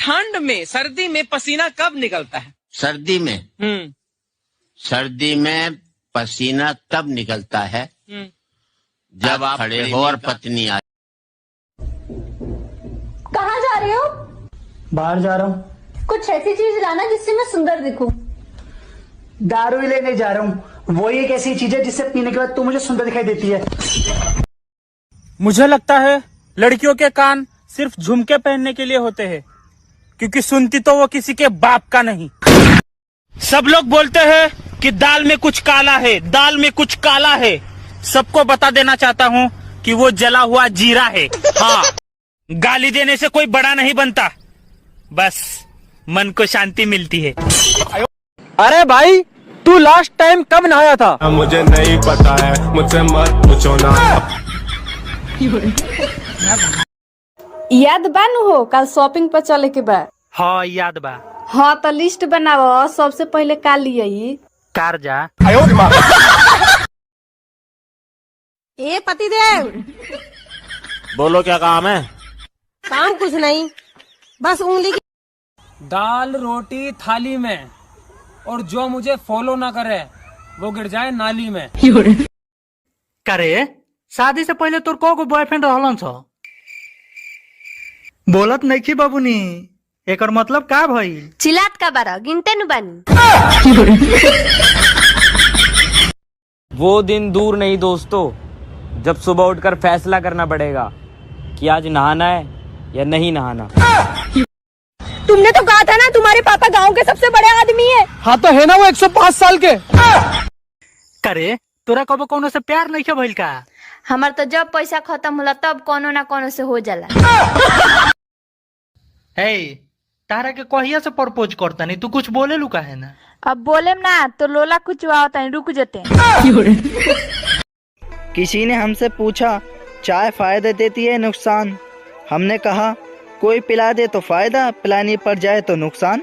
ठंड में, सर्दी में पसीना कब निकलता है? सर्दी में? सर्दी में पसीना तब निकलता है जब आप खड़े हो और पत्नी आए। कहाँ जा रहे हो? बाहर जा रहा हूँ। कुछ ऐसी चीज लाना जिससे मैं सुंदर दिखूं। दारू ही लेने जा रहा हूँ। वो एक ऐसी चीज है जिससे पीने के बाद तू मुझे सुंदर दिखाई देती है। मुझे लगता है लड़कियों के कान सिर्फ झुमके पहनने के लिए होते हैं, क्योंकि सुनती तो वो किसी के बाप का नहीं। सब लोग बोलते हैं कि दाल में कुछ काला है, दाल में कुछ काला है। सबको बता देना चाहता हूँ कि वो जला हुआ जीरा है। हाँ, गाली देने से कोई बड़ा नहीं बनता, बस मन को शांति मिलती है। अरे भाई, तू लास्ट टाइम कब नहाया था? मुझे नहीं पता है, मुझसे मत पूछो ना। याद बानू हो कल शॉपिंग पर चले के बाद? हाँ याद बा। हाँ तो लिस्ट बनाओ, सबसे पहले का लिए कार जा। ए पतिदेव, बोलो क्या काम है? काम कुछ नहीं, बस उंगली की दाल रोटी थाली में, और जो मुझे फॉलो ना करे वो गिर जाए नाली में। करे शादी से पहले तोर को बॉयफ्रेंड रहलन छ? बोलत नहीं की बाबूनी, एकर मतलब का भाई? चिल्लात का बारा गिनते न बानी। वो दिन दूर नहीं दोस्तों, जब सुबह उठकर फैसला करना पड़ेगा कि आज नहाना है या नहीं नहाना। तुमने तो कहा था ना तुम्हारे पापा गांव के सबसे बड़े आदमी है। हाँ तो है ना, वो 105 साल के। करे तोरा कबो कोनो से प्यार नहीं है भइल का? हमार तो जब पैसा खत्म होला तब कोनो ना कोनो से हो जाला। हे, तारा के कहिया से प्रपोज करता नहीं, तू कुछ बोले लू का है ना? अब बोले ना तो लोला कुछ होता है, रुक जाते हैं। किसी ने हमसे पूछा चाय फायदे देती है नुकसान? हमने कहा कोई पिला दे तो फायदा, पिलानी पड़ जाए तो नुकसान।